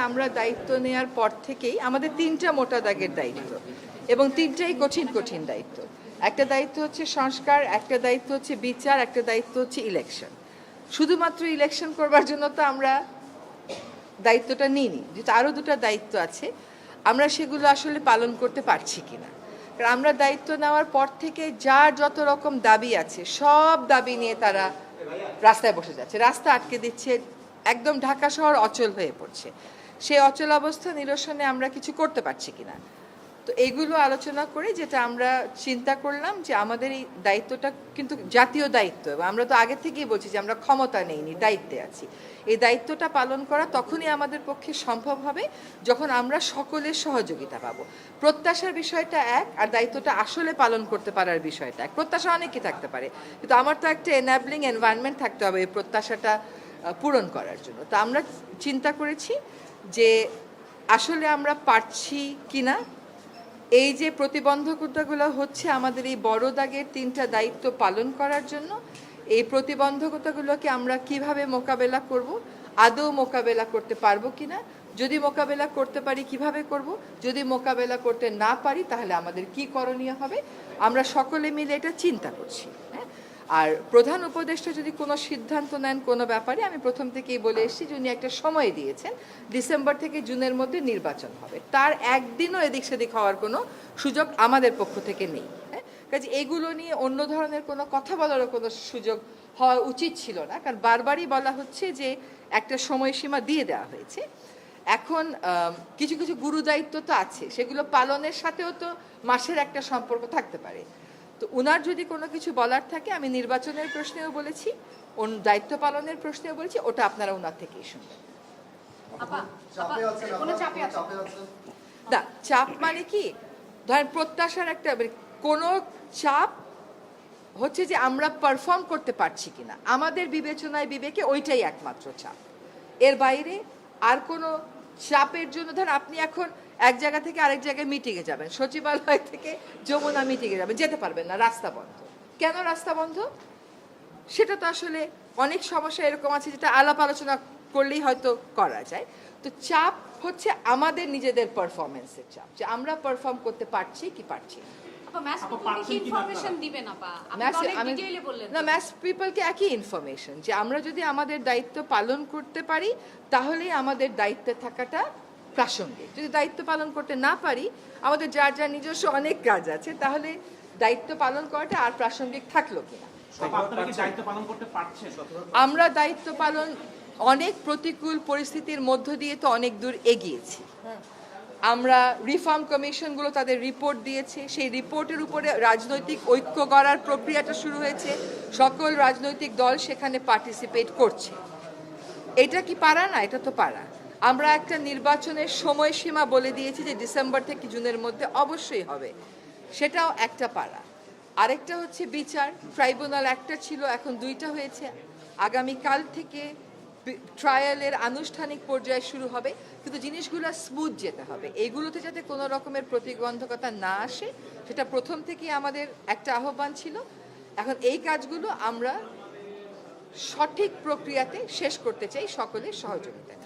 আমরা দায়িত্ব নেওয়ার পর থেকেই আমাদের তিনটা মোটা দাগের দায়িত্ব এবং তিনটাই কঠিন কঠিন দায়িত্ব। একটা দায়িত্ব হচ্ছে সংস্কার, একটা দায়িত্ব হচ্ছে বিচার, একটা দায়িত্ব হচ্ছে ইলেকশন। শুধুমাত্র ইলেকশন করবার জন্য তো আমরা দায়িত্বটা নিইনি, যেটা আরও দুটো দায়িত্ব আছে, আমরা সেগুলো আসলে পালন করতে পারছি কিনা। কারণ আমরা দায়িত্ব নেওয়ার পর থেকে যার যত রকম দাবি আছে সব দাবি নিয়ে তারা রাস্তায় বসে যাচ্ছে, রাস্তা আটকে দিচ্ছে, একদম ঢাকা শহর অচল হয়ে পড়ছে। সেই অচল অবস্থা নিরসনে আমরা কিছু করতে পারছি কিনা। তো এইগুলো আলোচনা করে যেটা আমরা চিন্তা করলাম যে আমাদের এই দায়িত্বটা কিন্তু জাতীয় দায়িত্ব, এবং আমরা তো আগে থেকেই বলছি যে আমরা ক্ষমতা নেইনি, দায়িত্বে আছি। এই দায়িত্বটা পালন করা তখনই আমাদের পক্ষে সম্ভব হবে যখন আমরা সকলের সহযোগিতা পাবো। প্রত্যাশার বিষয়টা এক, আর দায়িত্বটা আসলে পালন করতে পারার বিষয়টা এক। প্রত্যাশা অনেকই থাকতে পারে, কিন্তু আমার তো একটা এনাবলিং এনভায়রনমেন্ট থাকতে হবে এই প্রত্যাশাটা পূরণ করার জন্য। তো আমরা চিন্তা করেছি যে আসলে আমরা পারছি কিনা, এই যে প্রতিবন্ধকতাগুলো হচ্ছে আমাদের এই বড় দাগের তিনটা দায়িত্ব পালন করার জন্য, এই প্রতিবন্ধকতাগুলোকে আমরা কিভাবে মোকাবেলা করব, আদৌ মোকাবেলা করতে পারবো কিনা, যদি মোকাবেলা করতে পারি কিভাবে করব, যদি মোকাবেলা করতে না পারি তাহলে আমাদের কি করণীয় হবে, আমরা সকলে মিলে এটা চিন্তা করছি। আর প্রধান উপদেষ্টা যদি কোনো সিদ্ধান্ত নেন কোনো ব্যাপারে, আমি প্রথম থেকেই বলে এসেছি যে উনি একটা সময় দিয়েছেন, ডিসেম্বর থেকে জুনের মধ্যে নির্বাচন হবে, তার একদিনও এদিক সেদিক হওয়ার কোনো সুযোগ আমাদের পক্ষ থেকে নেই। কাজে এগুলো নিয়ে অন্য ধরনের কোনো কথা বলারও কোনো সুযোগ হওয়া উচিত ছিল না, কারণ বারবারই বলা হচ্ছে যে একটা সময়সীমা দিয়ে দেওয়া হয়েছে। এখন কিছু কিছু গুরু দায়িত্ব তো আছে, সেগুলো পালনের সাথেও তো মাসের একটা সম্পর্ক থাকতে পারে। তো ওনার যদি কোনো কিছু বলার থাকে, আমি নির্বাচনের প্রশ্নেও বলেছি, দায়িত্ব পালনের প্রশ্নেও বলেছি, ওটা আপনারা ওনার থেকেই শুনবেন। না, চাপ মানে কি, ধরেন প্রত্যাশার একটা কোনো চাপ হচ্ছে যে আমরা পারফর্ম করতে পারছি কিনা, আমাদের বিবেচনায় বিবেকে ওইটাই একমাত্র চাপ। এর বাইরে আর কোনো চাপের জন্য, ধরেন আপনি এখন এক জায়গা থেকে আরেক জায়গায় মিটিংয়ে যাবেন, সচিবালয় থেকে যমুনা মিটিংয়ে যাবেন, যেতে পারবেন না, রাস্তা বন্ধ। কেন রাস্তা বন্ধ? সেটা তো আসলে অনেক সমস্যা এরকম আছে যেটা আলাপ আলোচনা করলেই হয়তো করা যায়। তো চাপ হচ্ছে আমাদের নিজেদের পারফরমেন্সের চাপ, যে আমরা পারফর্ম করতে পারছি কি পারছি না। ম্যাস পিপলকে একই ইনফরমেশন, যে আমরা যদি আমাদের দায়িত্ব পালন করতে পারি তাহলেই আমাদের দায়িত্বে থাকাটা প্রাসঙ্গিক। যদি দায়িত্ব পালন করতে না পারি, আমাদের যার যার নিজস্ব অনেক কাজ আছে, তাহলে দায়িত্ব পালন করাটা আর প্রাসঙ্গিক থাকলো কিনা। আমরা দায়িত্ব পালন অনেক প্রতিকূল পরিস্থিতির মধ্য দিয়ে তো অনেক দূর এগিয়েছি। আমরা রিফর্ম কমিশনগুলো তাদের রিপোর্ট দিয়েছে, সেই রিপোর্টের উপরে রাজনৈতিক ঐক্য গড়ার প্রক্রিয়াটা শুরু হয়েছে, সকল রাজনৈতিক দল সেখানে পার্টিসিপেট করছে। এটা কি পারা না? এটা তো পারা। আমরা একটা নির্বাচনের সময়সীমা বলে দিয়েছি যে ডিসেম্বর থেকে জুনের মধ্যে অবশ্যই হবে, সেটাও একটা পারা। আরেকটা হচ্ছে বিচার, ট্রাইব্যুনাল একটা ছিল, এখন দুইটা হয়েছে, আগামীকাল থেকে ট্রায়ালের আনুষ্ঠানিক পর্যায়ে শুরু হবে, কিন্তু জিনিসগুলো স্মুথ যেতে হবে, এইগুলোতে যাতে কোনো রকমের প্রতিবন্ধকতা না আসে, সেটা প্রথম থেকেই আমাদের একটা আহ্বান ছিল। এখন এই কাজগুলো আমরা সঠিক প্রক্রিয়াতে শেষ করতে চাই সকলের সহযোগিতায়।